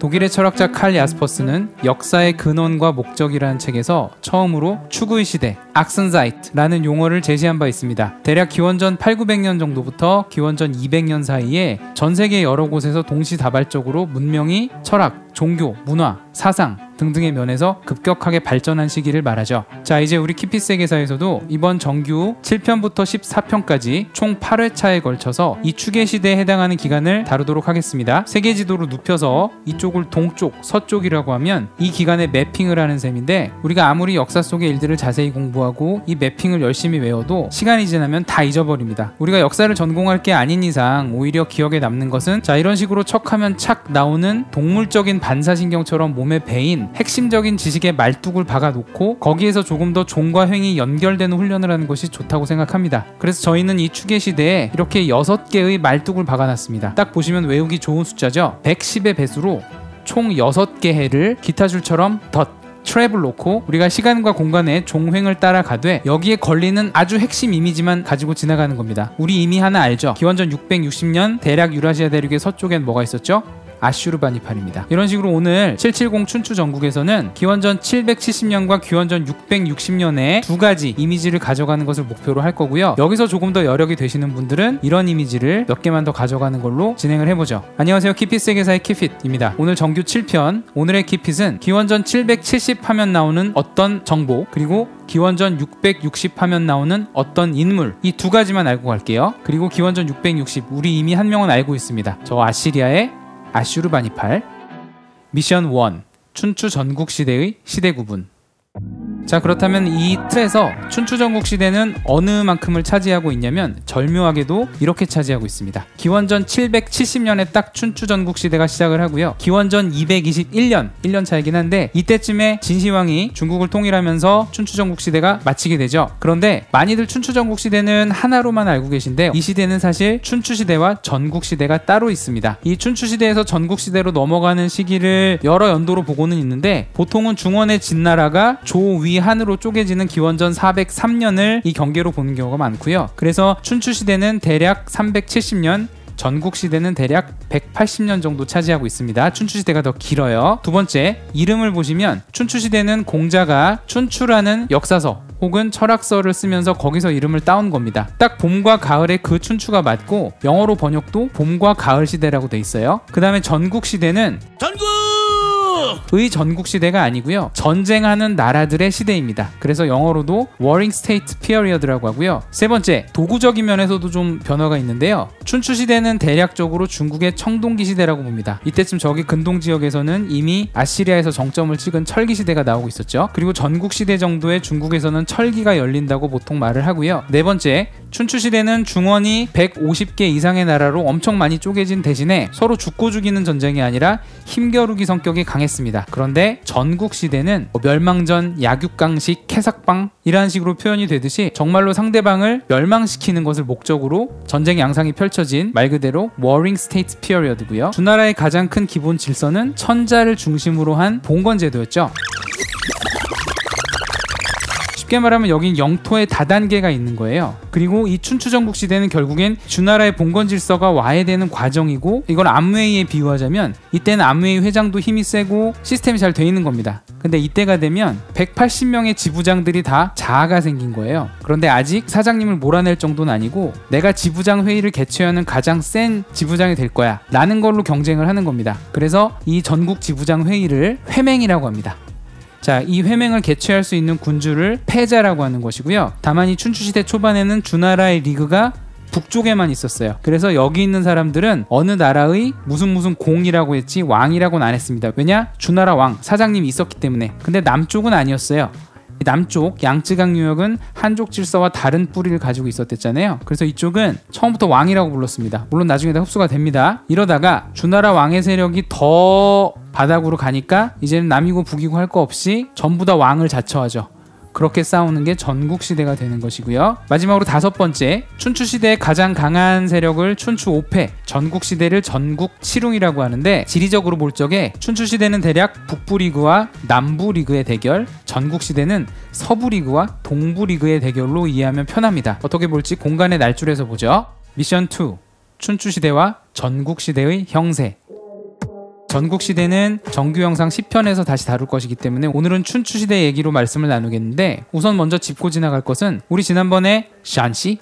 독일의 철학자 칼 야스퍼스는 역사의 근원과 목적이라는 책에서 처음으로 추구의 시대, 악센자이트라는 용어를 제시한 바 있습니다. 대략 기원전 8,900년 정도부터 기원전 200년 사이에 전 세계 여러 곳에서 동시다발적으로 문명이 철학, 종교, 문화, 사상 등등의 면에서 급격하게 발전한 시기를 말하죠. 자, 이제 우리 키피스에게사에서도 이번 정규 7편부터 14편까지 총 8회차에 걸쳐서 이 추계 시대에 해당하는 기간을 다루도록 하겠습니다. 세계 지도로 눕혀서 이쪽을 동쪽, 서쪽이라고 하면 이 기간에 매핑을 하는 셈인데, 우리가 아무리 역사 속의 일들을 자세히 공부하고 이 매핑을 열심히 외워도 시간이 지나면 다 잊어버립니다. 우리가 역사를 전공할 게 아닌 이상 오히려 기억에 남는 것은, 자, 이런 식으로 척하면 착 나오는 동물적인 반사신경처럼 몸에 배인 핵심적인 지식의 말뚝을 박아놓고 거기에서 조금 더 종과 횡이 연결되는 훈련을 하는 것이 좋다고 생각합니다. 그래서 저희는 이 추계 시대에 이렇게 6개의 말뚝을 박아놨습니다. 딱 보시면 외우기 좋은 숫자죠. 110의 배수로 총 6개 해를 기타줄처럼 트랩을 놓고 우리가 시간과 공간의 종횡을 따라가되 여기에 걸리는 아주 핵심 이미지만 가지고 지나가는 겁니다. 우리 이미 하나 알죠? 기원전 660년 대략 유라시아 대륙의 서쪽엔 뭐가 있었죠? 아슈르바니팔입니다. 이런 식으로 오늘 770 춘추 전국에서는 기원전 770년과 기원전 660년의 두 가지 이미지를 가져가는 것을 목표로 할 거고요. 여기서 조금 더 여력이 되시는 분들은 이런 이미지를 몇 개만 더 가져가는 걸로 진행을 해보죠. 안녕하세요. 키핏세계사의 키핏입니다. 오늘 정규 7편, 오늘의 키핏은 기원전 770 하면 나오는 어떤 정보, 그리고 기원전 660 하면 나오는 어떤 인물, 이 두 가지만 알고 갈게요. 그리고 기원전 660, 우리 이미 한 명은 알고 있습니다. 저 아시리아의 아슈르바니팔. 미션 1. 춘추 전국시대의 시대 구분. 자, 그렇다면 이 틀에서 춘추 전국시대는 어느 만큼을 차지하고 있냐면 절묘하게도 이렇게 차지하고 있습니다. 기원전 770년에 딱 춘추 전국시대가 시작을 하고요. 기원전 221년, 1년 차이긴 한데 이때쯤에 진시황이 중국을 통일하면서 춘추 전국시대가 마치게 되죠. 그런데 많이들 춘추 전국시대는 하나로만 알고 계신데 이 시대는 사실 춘추시대와 전국시대가 따로 있습니다. 이 춘추시대에서 전국시대로 넘어가는 시기를 여러 연도로 보고는 있는데, 보통은 중원의 진나라가 조위 한으로 쪼개지는 기원전 403년을 이 경계로 보는 경우가 많고요. 그래서 춘추시대는 대략 370년, 전국시대는 대략 180년 정도 차지하고 있습니다. 춘추시대가 더 길어요. 두 번째, 이름을 보시면 춘추시대는 공자가 춘추라는 역사서 혹은 철학서를 쓰면서 거기서 이름을 따온 겁니다. 딱 봄과 가을에 그 춘추가 맞고 영어로 번역도 봄과 가을 시대라고 돼 있어요. 그 다음에 전국시대는 의 전국시대가 아니고요, 전쟁하는 나라들의 시대입니다. 그래서 영어로도 Warring State Period라고 하고요. 세 번째, 도구적인 면에서도 좀 변화가 있는데요. 춘추시대는 대략적으로 중국의 청동기 시대라고 봅니다. 이때쯤 저기 근동 지역에서는 이미 아시리아에서 정점을 찍은 철기 시대가 나오고 있었죠. 그리고 전국시대 정도의 중국에서는 철기가 열린다고 보통 말을 하고요. 네 번째, 춘추시대는 중원이 150개 이상의 나라로 엄청 많이 쪼개진 대신에 서로 죽고 죽이는 전쟁이 아니라 힘겨루기 성격이 강했습니다. 그런데 전국시대는 멸망전, 약육강식, 캐삭방 이라는 식으로 표현이 되듯이 정말로 상대방을 멸망시키는 것을 목적으로 전쟁 양상이 펼쳐진 말 그대로 Warring State Period고요. 두 나라의 가장 큰 기본 질서는 천자를 중심으로 한 봉건제도였죠. 쉽게 말하면 여긴 영토의 다단계가 있는 거예요. 그리고 이 춘추 전국 시대는 결국엔 주나라의 봉건 질서가 와해되는 과정이고, 이걸 암웨이에 비유하자면 이때는 암웨이 회장도 힘이 세고 시스템이 잘 돼 있는 겁니다. 근데 이때가 되면 180명의 지부장들이 다 자아가 생긴 거예요. 그런데 아직 사장님을 몰아낼 정도는 아니고 내가 지부장 회의를 개최하는 가장 센 지부장이 될 거야 라는 걸로 경쟁을 하는 겁니다. 그래서 이 전국 지부장 회의를 회맹이라고 합니다. 자, 이 회맹을 개최할 수 있는 군주를 패자라고 하는 것이고요. 다만 이 춘추시대 초반에는 주나라의 리그가 북쪽에만 있었어요. 그래서 여기 있는 사람들은 어느 나라의 무슨 공이라고 했지 왕이라고는 안 했습니다. 왜냐? 주나라 왕, 사장님이 있었기 때문에. 근데 남쪽은 아니었어요. 남쪽 양쯔강 유역은 한족 질서와 다른 뿌리를 가지고 있었댔잖아요. 그래서 이쪽은 처음부터 왕이라고 불렀습니다. 물론 나중에 다 흡수가 됩니다. 이러다가 주나라 왕의 세력이 더 바닥으로 가니까 이제는 남이고 북이고 할 거 없이 전부 다 왕을 자처하죠. 그렇게 싸우는 게 전국시대가 되는 것이고요. 마지막으로 다섯 번째, 춘추시대의 가장 강한 세력을 춘추 5패, 전국시대를 전국칠웅이라고 하는데, 지리적으로 볼 적에 춘추시대는 대략 북부리그와 남부리그의 대결, 전국시대는 서부리그와 동부리그의 대결로 이해하면 편합니다. 어떻게 볼지 공간의 날줄에서 보죠. 미션 2, 춘추시대와 전국시대의 형세. 전국시대는 정규 영상 10편에서 다시 다룰 것이기 때문에 오늘은 춘추시대 얘기로 말씀을 나누겠는데, 우선 먼저 짚고 지나갈 것은 우리 지난번에 샨시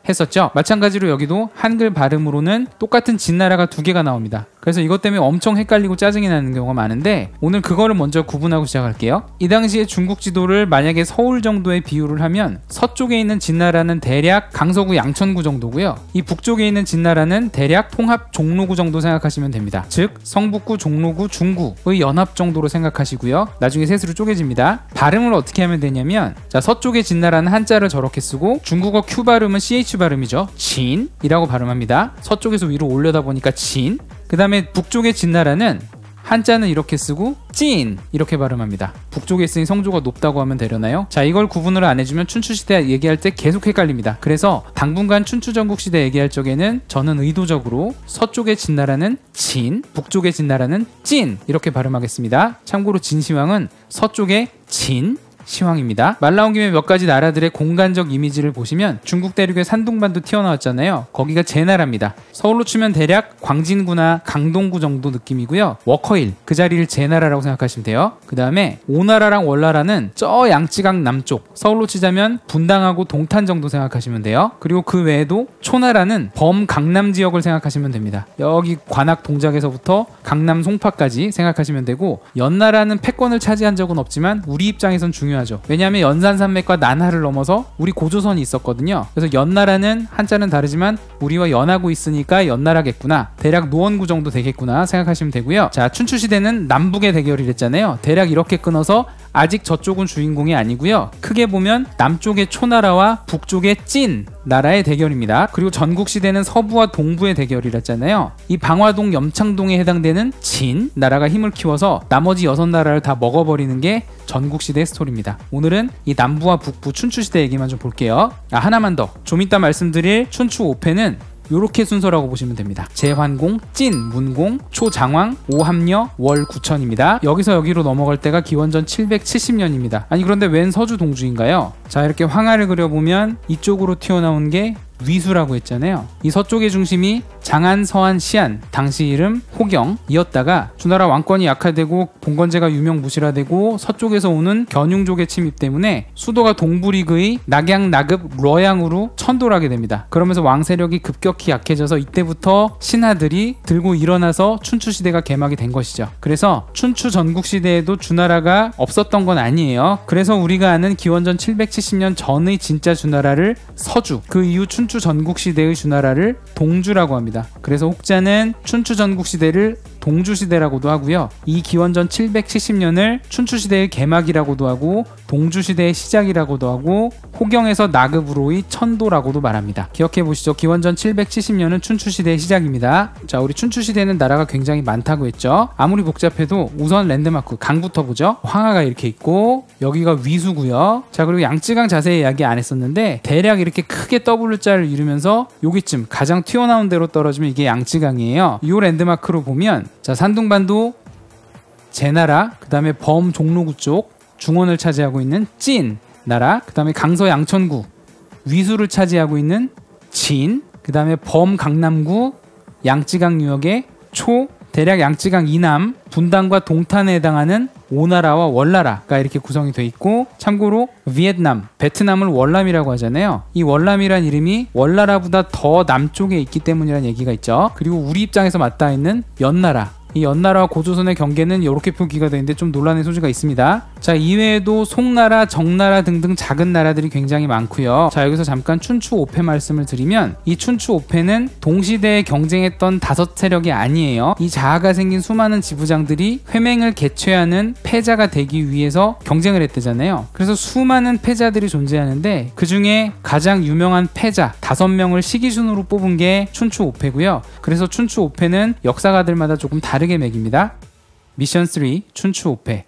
했었죠. 마찬가지로 여기도 한글 발음으로는 똑같은 진나라가 두 개가 나옵니다. 그래서 이것 때문에 엄청 헷갈리고 짜증이 나는 경우가 많은데, 오늘 그거를 먼저 구분하고 시작할게요. 이 당시에 중국 지도를 만약에 서울 정도의 비유를 하면 서쪽에 있는 진나라는 대략 강서구 양천구 정도고요, 이 북쪽에 있는 진나라는 대략 통합 종로구 정도 생각하시면 됩니다. 즉 성북구, 종로구, 중구의 연합 정도로 생각하시고요. 나중에 셋으로 쪼개집니다. 발음을 어떻게 하면 되냐면, 자, 서쪽의 진나라는 한자를 저렇게 쓰고 중국어 Q 발음은 CH 발음이죠. 진이라고 발음합니다. 서쪽에서 위로 올려다 보니까 진. 그 다음에 북쪽의 진나라는 한자는 이렇게 쓰고 찐 이렇게 발음합니다. 북쪽에 있으니 성조가 높다고 하면 되려나요? 자, 이걸 구분을 안 해주면 춘추시대 얘기할 때 계속 헷갈립니다. 그래서 당분간 춘추전국시대 얘기할 적에는 저는 의도적으로 서쪽의 진나라는 진, 북쪽의 진나라는 찐 이렇게 발음하겠습니다. 참고로 진시황은 서쪽의 진 시황입니다. 말 나온 김에 몇 가지 나라들의 공간적 이미지를 보시면 중국 대륙의 산둥반도 튀어나왔잖아요. 거기가 제 나라입니다. 서울로 치면 대략 광진구나 강동구 정도 느낌이고요. 워커힐, 그 자리를 제 나라라고 생각하시면 돼요. 그 다음에 오나라랑 월나라는 저 양쯔강 남쪽, 서울로 치자면 분당하고 동탄 정도 생각하시면 돼요. 그리고 그 외에도 초나라는 범강남 지역을 생각하시면 됩니다. 여기 관악 동작에서부터 강남 송파까지 생각하시면 되고, 연나라는 패권을 차지한 적은 없지만 우리 입장에선 중요하죠. 왜냐하면 연산산맥과 난하를 넘어서 우리 고조선이 있었거든요. 그래서 연나라는 한자는 다르지만 우리와 연하고 있으니까 연나라겠구나, 대략 노원구 정도 되겠구나 생각하시면 되고요. 자, 춘추시대는 남북의 대결이랬잖아요. 대략 이렇게 끊어서 아직 저쪽은 주인공이 아니고요, 크게 보면 남쪽의 초나라와 북쪽의 찐 나라의 대결입니다. 그리고 전국시대는 서부와 동부의 대결이랬잖아요. 이 방화동, 염창동에 해당되는 진 나라가 힘을 키워서 나머지 6나라를 다 먹어버리는 게 전국시대의 스토리입니다. 오늘은 이 남부와 북부 춘추시대 얘기만 좀 볼게요. 하나만 더, 좀 이따 말씀드릴 춘추 5패는 요렇게 순서라고 보시면 됩니다. 제환공, 찐, 문공, 초장왕, 오함녀, 월구천입니다. 여기서 여기로 넘어갈 때가 기원전 770년입니다. 아니 그런데 웬 서주 동주인가요? 자, 이렇게 황하를 그려보면 이쪽으로 튀어나온 게 위수라고 했잖아요. 이 서쪽의 중심이 장안, 서안, 시안, 당시 이름 호경이었다가 주나라 왕권이 약화되고 봉건제가 유명무실화되고 서쪽에서 오는 견융족의 침입 때문에 수도가 동부리그의 낙양, 나급, 러양으로 천돌하게 됩니다. 그러면서 왕 세력이 급격히 약해져서 이때부터 신하들이 들고 일어나서 춘추시대가 개막이 된 것이죠. 그래서 춘추 전국시대에도 주나라가 없었던 건 아니에요. 그래서 우리가 아는 기원전 770년 전의 진짜 주나라를 서주, 그 이후 춘추 전국시대의 주나라를 동주라고 합니다. 그래서 혹자는 춘추 전국시대를 동주시대라고도 하고요, 이 기원전 770년을 춘추시대의 개막이라고도 하고 동주시대의 시작이라고도 하고 호경에서 나급으로의 천도라고도 말합니다. 기억해보시죠. 기원전 770년은 춘추시대의 시작입니다. 자, 우리 춘추시대는 나라가 굉장히 많다고 했죠. 아무리 복잡해도 우선 랜드마크 강부터 보죠. 황하가 이렇게 있고 여기가 위수고요. 자, 그리고 양쯔강 자세히 이야기 안 했었는데 대략 이렇게 크게 W자를 이루면서 여기쯤 가장 튀어나온 데로 떨어지면 이게 양쯔강이에요. 이 랜드마크로 보면, 자, 산둥반도 제나라, 그 다음에 범 종로구 쪽 중원을 차지하고 있는 찐 나라, 그 다음에 강서 양천구 위수를 차지하고 있는 진, 그 다음에 범 강남구 양쯔강 유역의 초, 대략 양쯔강 이남 분당과 동탄에 해당하는 오나라와 월나라가 이렇게 구성이 돼 있고, 참고로 베트남을 월남이라고 하잖아요. 이 월남이란 이름이 월나라보다 더 남쪽에 있기 때문이라는 얘기가 있죠. 그리고 우리 입장에서 맞닿아 있는 연나라, 이 연나라와 고조선의 경계는 이렇게 표기가 되는데 좀 논란의 소지가 있습니다. 자, 이외에도 송나라, 정나라 등등 작은 나라들이 굉장히 많고요. 자, 여기서 잠깐 춘추 5패 말씀을 드리면, 이 춘추 5패는 동시대에 경쟁했던 5세력이 아니에요. 이 자하가 생긴 수많은 지부장들이 회맹을 개최하는 패자가 되기 위해서 경쟁을 했대잖아요. 그래서 수많은 패자들이 존재하는데 그 중에 가장 유명한 패자 5명을 시기순으로 뽑은 게 춘추 5패고요. 그래서 춘추 5패는 역사가들마다 조금 다르게 매깁니다. 미션 3 춘추 5패.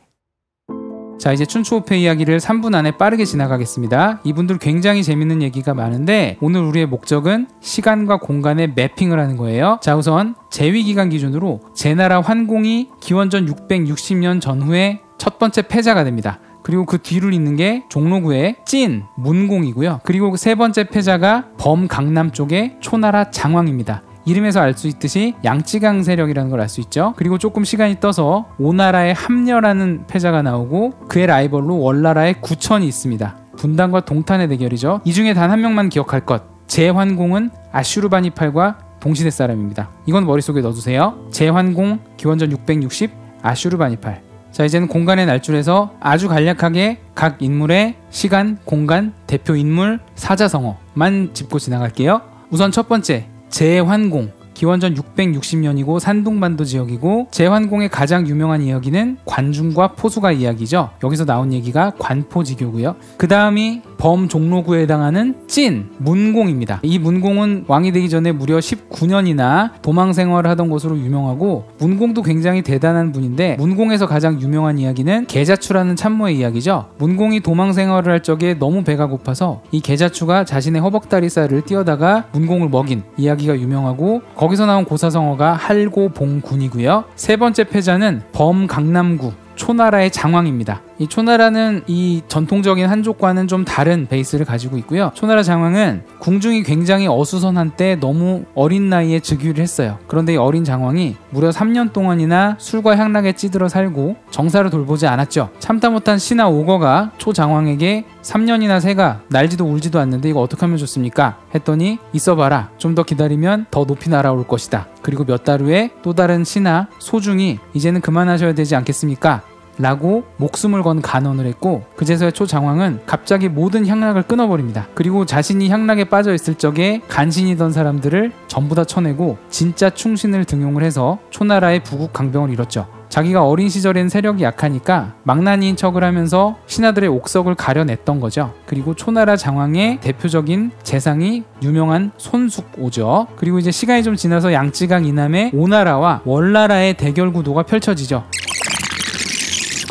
자, 이제 춘추 5패 이야기를 3분 안에 빠르게 지나가겠습니다. 이분들 굉장히 재밌는 얘기가 많은데 오늘 우리의 목적은 시간과 공간의 매핑을 하는 거예요. 자, 우선 제위기간 기준으로 제나라 환공이 기원전 660년 전후에 첫 번째 패자가 됩니다. 그리고 그 뒤를 잇는 게 종로구의 찐 문공이고요. 그리고 세 번째 패자가 범 강남 쪽의 초나라 장왕입니다. 이름에서 알 수 있듯이 양쯔강 세력이라는 걸 알 수 있죠. 그리고 조금 시간이 떠서 오나라의 함려라는 패자가 나오고 그의 라이벌로 월나라의 구천이 있습니다. 분단과 동탄의 대결이죠. 이 중에 단 한 명만 기억할 것. 제환공은 아슈르바니팔과 동시대 사람입니다. 이건 머릿속에 넣어두세요. 제환공 기원전 660 아슈르바니팔. 자, 이제는 공간의 날줄에서 아주 간략하게 각 인물의 시간, 공간, 대표 인물, 사자성어만 짚고 지나갈게요. 우선 첫 번째, 제환공. 기원전 660년이고 산둥반도 지역이고 제환공의 가장 유명한 이야기는 관중과 포수가 이야기죠. 여기서 나온 얘기가 관포지교고요. 그 다음이 범종로구에 해당하는 찐 문공입니다. 이 문공은 왕이 되기 전에 무려 19년이나 도망 생활을 하던 것으로 유명하고 문공도 굉장히 대단한 분인데 문공에서 가장 유명한 이야기는 계자추라는 참모의 이야기죠. 문공이 도망 생활을 할 적에 너무 배가 고파서 이 계자추가 자신의 허벅다리살을 띄어다가 문공을 먹인 이야기가 유명하고 거기서 나온 고사성어가 할고봉군이고요. 세 번째 패자는 범강남구 초나라의 장왕입니다. 이 초나라는 이 전통적인 한족과는 좀 다른 베이스를 가지고 있고요. 초나라 장왕은 궁중이 굉장히 어수선한 때 너무 어린 나이에 즉위를 했어요. 그런데 이 어린 장왕이 무려 3년 동안이나 술과 향락에 찌들어 살고 정사를 돌보지 않았죠. 참다 못한 신하 오거가 초장왕에게 3년이나 새가 날지도 울지도 않는데 이거 어떻게 하면 좋습니까? 했더니 있어봐라. 좀 더 기다리면 더 높이 날아올 것이다. 그리고 몇 달 후에 또 다른 신하 소중이 이제는 그만하셔야 되지 않겠습니까? 라고 목숨을 건 간언을 했고 그제서야 초장왕은 갑자기 모든 향락을 끊어버립니다. 그리고 자신이 향락에 빠져있을 적에 간신이던 사람들을 전부 다 쳐내고 진짜 충신을 등용을 해서 초나라의 부국 강병을 이뤘죠. 자기가 어린 시절엔 세력이 약하니까 망나니인 척을 하면서 신하들의 옥석을 가려냈던 거죠. 그리고 초나라 장왕의 대표적인 재상이 유명한 손숙오죠. 그리고 이제 시간이 좀 지나서 양쯔강 이남의 오나라와 월나라의 대결 구도가 펼쳐지죠.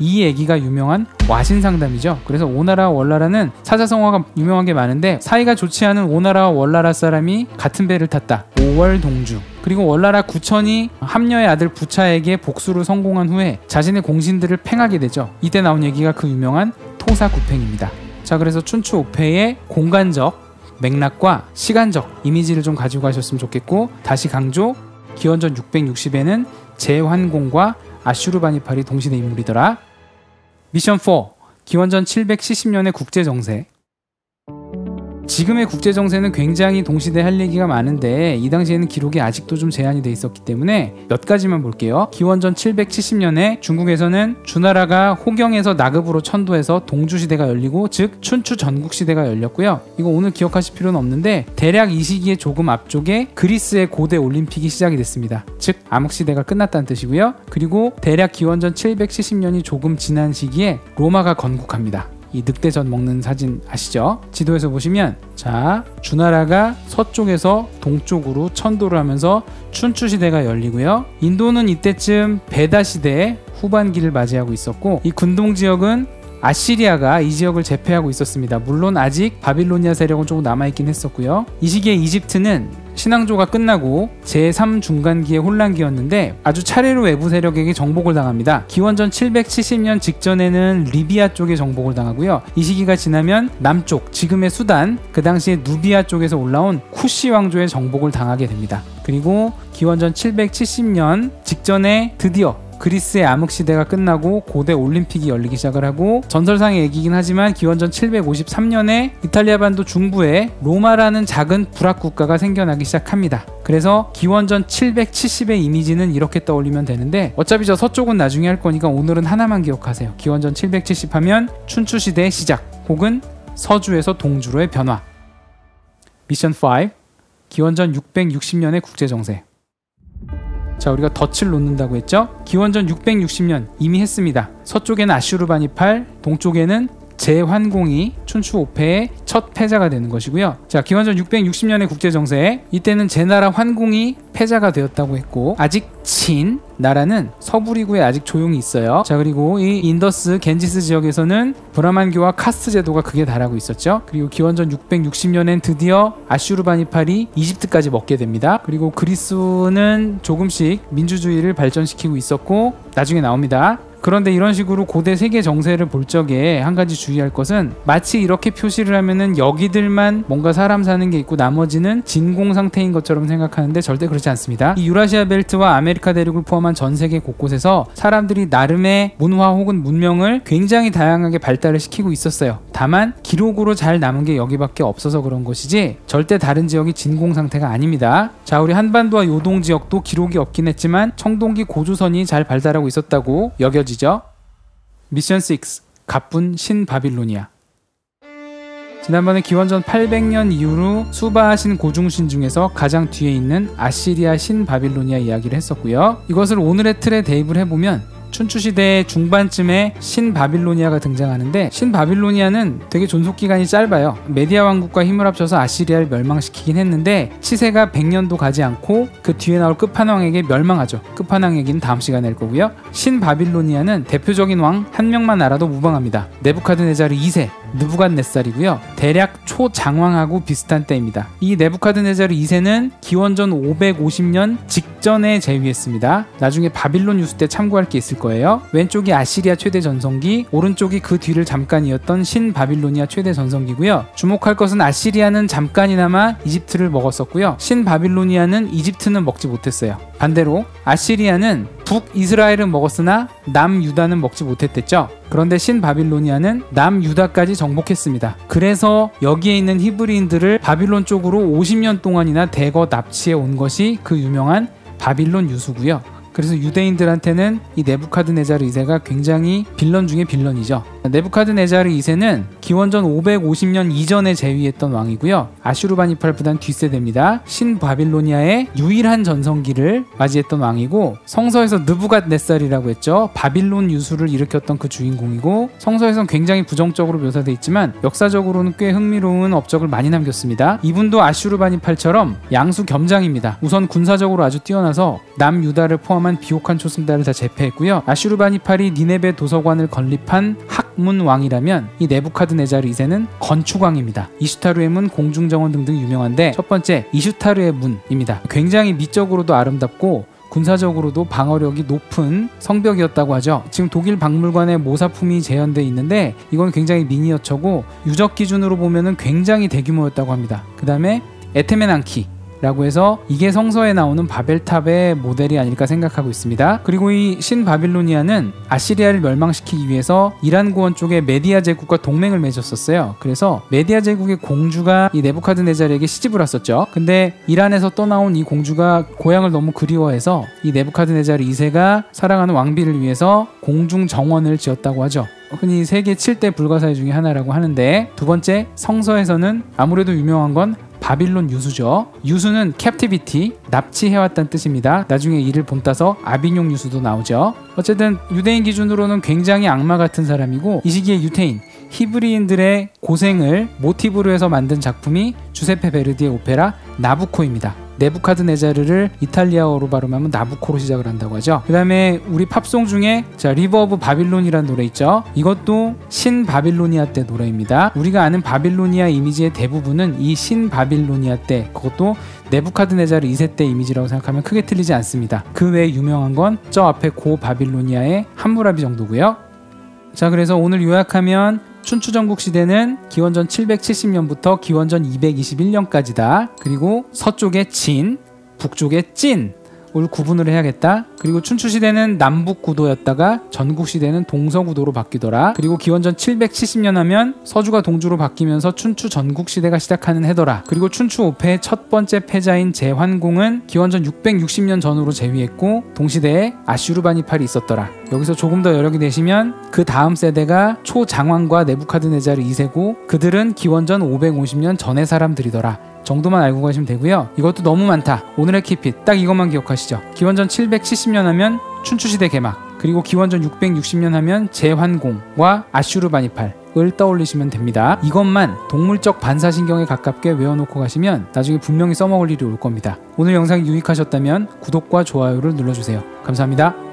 이 얘기가 유명한 와신상담이죠. 그래서 오나라와 월나라는 사자성어가 유명한 게 많은데 사이가 좋지 않은 오나라와 월나라 사람이 같은 배를 탔다. 오월동주. 그리고 월나라 구천이 함녀의 아들 부차에게 복수를 성공한 후에 자신의 공신들을 팽하게 되죠. 이때 나온 얘기가 그 유명한 토사구팽입니다. 자, 그래서 춘추 오패의 공간적 맥락과 시간적 이미지를 좀 가지고 가셨으면 좋겠고 다시 강조, 기원전 660에는 제환공과 아슈르바니팔이 동시대 인물이더라. 미션 4. 기원전 770년의 국제정세. 지금의 국제정세는 굉장히 동시대 할 얘기가 많은데 이 당시에는 기록이 아직도 좀 제한이 돼 있었기 때문에 몇 가지만 볼게요. 기원전 770년에 중국에서는 주나라가 호경에서 나급으로 천도해서 동주시대가 열리고 즉 춘추 전국시대가 열렸고요. 이거 오늘 기억하실 필요는 없는데 대략 이 시기에 조금 앞쪽에 그리스의 고대 올림픽이 시작이 됐습니다. 즉 암흑시대가 끝났다는 뜻이고요. 그리고 대략 기원전 770년이 조금 지난 시기에 로마가 건국합니다. 이 늑대전 먹는 사진 아시죠? 지도에서 보시면 자, 주나라가 서쪽에서 동쪽으로 천도를 하면서 춘추시대가 열리고요. 인도는 이때쯤 베다시대의 후반기를 맞이하고 있었고 이 근동지역은 아시리아가 이 지역을 제패하고 있었습니다. 물론 아직 바빌로니아 세력은 조금 남아있긴 했었고요. 이 시기에 이집트는 신앙조가 끝나고 제3중간기의 혼란기였는데 아주 차례로 외부 세력에게 정복을 당합니다. 기원전 770년 직전에는 리비아 쪽에 정복을 당하고요. 이 시기가 지나면 남쪽, 지금의 수단, 그 당시에 누비아 쪽에서 올라온 쿠시 왕조의 정복을 당하게 됩니다. 그리고 기원전 770년 직전에 드디어 그리스의 암흑시대가 끝나고 고대 올림픽이 열리기 시작을 하고 전설상의 얘기긴 하지만 기원전 753년에 이탈리아 반도 중부에 로마라는 작은 불합국가가 생겨나기 시작합니다. 그래서 기원전 770의 이미지는 이렇게 떠올리면 되는데 어차피 저 서쪽은 나중에 할 거니까 오늘은 하나만 기억하세요. 기원전 770 하면 춘추시대의 시작 혹은 서주에서 동주로의 변화. 미션 5. 기원전 660년의 국제정세. 자, 우리가 덫을 놓는다고 했죠? 기원전 660년 이미 했습니다. 서쪽에는 아슈르바니팔, 동쪽에는 제환공이 춘추 오패의 첫 패자가 되는 것이고요. 자, 기원전 660년의 국제정세, 이때는 제나라 환공이 패자가 되었다고 했고 아직 친 나라는 서부리구에 아직 조용히 있어요. 자, 그리고 이 인더스 겐지스 지역에서는 브라만교와 카스트 제도가 극에 달하고 있었죠. 그리고 기원전 660년엔 드디어 아슈르바니팔이 이집트까지 먹게 됩니다. 그리고 그리스는 조금씩 민주주의를 발전시키고 있었고 나중에 나옵니다. 그런데 이런 식으로 고대 세계 정세를 볼 적에 한 가지 주의할 것은 마치 이렇게 표시를 하면은 여기들만 뭔가 사람 사는 게 있고 나머지는 진공 상태인 것처럼 생각하는데 절대 그렇지 않습니다. 이 유라시아 벨트와 아메리카 대륙을 포함한 전 세계 곳곳에서 사람들이 나름의 문화 혹은 문명을 굉장히 다양하게 발달을 시키고 있었어요. 다만 기록으로 잘 남은 게 여기밖에 없어서 그런 것이지 절대 다른 지역이 진공 상태가 아닙니다. 자, 우리 한반도와 요동 지역도 기록이 없긴 했지만 청동기 고조선이 잘 발달하고 있었다고 여겨지죠. 미션 6. 가쁜 신바빌로니아. 지난번에 기원전 800년 이후로 수바하신 고중신 중에서 가장 뒤에 있는 아시리아 신바빌로니아 이야기를 했었고요. 이것을 오늘의 틀에 대입을 해보면 춘추시대 중반쯤에 신바빌로니아가 등장하는데, 신바빌로니아는 되게 존속기간이 짧아요. 메디아 왕국과 힘을 합쳐서 아시리아를 멸망시키긴 했는데 치세가 100년도 가지 않고 그 뒤에 나올 끝판왕에게 멸망하죠. 끝판왕 얘기는 다음 시간에 할 거고요. 신바빌로니아는 대표적인 왕 한 명만 알아도 무방합니다. 네부카드네자르 2세 느부갓네살이고요. 대략 초장왕하고 비슷한 때입니다. 이 네부카드네자르 2세는 기원전 550년 직전에 재위했습니다. 나중에 바빌론 유수 때 참고할 게 있을 거예요. 왼쪽이 아시리아 최대 전성기, 오른쪽이 그 뒤를 잠깐 이었던 신바빌로니아 최대 전성기고요. 주목할 것은 아시리아는 잠깐이나마 이집트를 먹었었고요. 신바빌로니아는 이집트는 먹지 못했어요. 반대로 아시리아는 북이스라엘은 먹었으나 남유다는 먹지 못했댔죠. 그런데 신바빌로니아는 남유다까지 정복했습니다. 그래서 여기에 있는 히브리인들을 바빌론 쪽으로 50년 동안이나 대거 납치해 온 것이 그 유명한 바빌론 유수고요. 그래서 유대인들한테는 이 네부카드네자르 2세가 굉장히 빌런 중에 빌런이죠. 네부카드네자르 2세는 기원전 550년 이전에 재위했던 왕이고요. 아슈르바니팔보단 뒷세대입니다. 신바빌로니아의 유일한 전성기를 맞이했던 왕이고, 성서에서 느부갓네살이라고 했죠. 바빌론 유수를 일으켰던 그 주인공이고, 성서에서는 굉장히 부정적으로 묘사되어 있지만 역사적으로는 꽤 흥미로운 업적을 많이 남겼습니다. 이분도 아슈르바니팔처럼 양수 겸장입니다. 우선 군사적으로 아주 뛰어나서 남유다를 포함한 비옥한 초승달을 다 제패했고요. 아슈르바니팔이 니네베 도서관을 건립한 학문 왕이라면 이 네부카드네자르 2세는 건축왕입니다. 이슈타르의 문, 공중정원 등등 유명한데 첫 번째 이슈타르의 문입니다. 굉장히 미적으로도 아름답고 군사적으로도 방어력이 높은 성벽이었다고 하죠. 지금 독일 박물관에 모사품이 재현되어 있는데 이건 굉장히 미니어처고 유적 기준으로 보면은 굉장히 대규모였다고 합니다. 그 다음에 에테멘안키 라고 해서 이게 성서에 나오는 바벨탑의 모델이 아닐까 생각하고 있습니다. 그리고 이 신바빌로니아는 아시리아를 멸망시키기 위해서 이란 고원 쪽에 메디아 제국과 동맹을 맺었었어요. 그래서 메디아 제국의 공주가 이 네부카드네자르에게 시집을 왔었죠. 근데 이란에서 떠나온 이 공주가 고향을 너무 그리워해서 이 네부카드네자르 2세가 사랑하는 왕비를 위해서 공중 정원을 지었다고 하죠. 흔히 세계 7대 불가사의 중에 하나라고 하는데, 두 번째 성서에서는 아무래도 유명한 건 바빌론 유수죠. 유수는 captivity, 납치해왔다는 뜻입니다. 나중에 이를 본따서 아비뇽 유수도 나오죠. 어쨌든 유대인 기준으로는 굉장히 악마 같은 사람이고, 이 시기에 유태인, 히브리인들의 고생을 모티브로 해서 만든 작품이 주세페 베르디의 오페라 나부코입니다. 네부카드네자르를 이탈리아어로 발음하면 나부코로 시작을 한다고 하죠. 그 다음에 우리 팝송 중에 리버 오브 바빌론이라는 노래 있죠. 이것도 신바빌로니아 때 노래입니다. 우리가 아는 바빌로니아 이미지의 대부분은 이 신바빌로니아 때, 그것도 네부카드네자르 2세 때 이미지라고 생각하면 크게 틀리지 않습니다. 그 외에 유명한 건 저 앞에 고 바빌로니아의 함무라비 정도고요. 자, 그래서 오늘 요약하면 춘추 전국 시대는 기원전 770년부터 기원전 221년까지다. 그리고 서쪽에 진, 북쪽에 찐을 구분을 해야겠다. 그리고 춘추 시대는 남북 구도였다가 전국 시대는 동서 구도로 바뀌더라. 그리고 기원전 770년 하면 서주가 동주로 바뀌면서 춘추 전국 시대가 시작하는 해더라. 그리고 춘추 5패의 첫 번째 패자인 제환공은 기원전 660년 전후로 재위했고 동시대에 아슈르바니팔이 있었더라. 여기서 조금 더 여력이 되시면 그 다음 세대가 초장왕과 네부카드네자르 2세고 그들은 기원전 550년 전의 사람들이더라 정도만 알고 가시면 되고요. 이것도 너무 많다. 오늘의 키핏 딱 이것만 기억하시죠. 기원전 770년 하면 춘추시대 개막, 그리고 기원전 660년 하면 제환공과 아슈르바니팔을 떠올리시면 됩니다. 이것만 동물적 반사신경에 가깝게 외워놓고 가시면 나중에 분명히 써먹을 일이 올 겁니다. 오늘 영상이 유익하셨다면 구독과 좋아요를 눌러주세요. 감사합니다.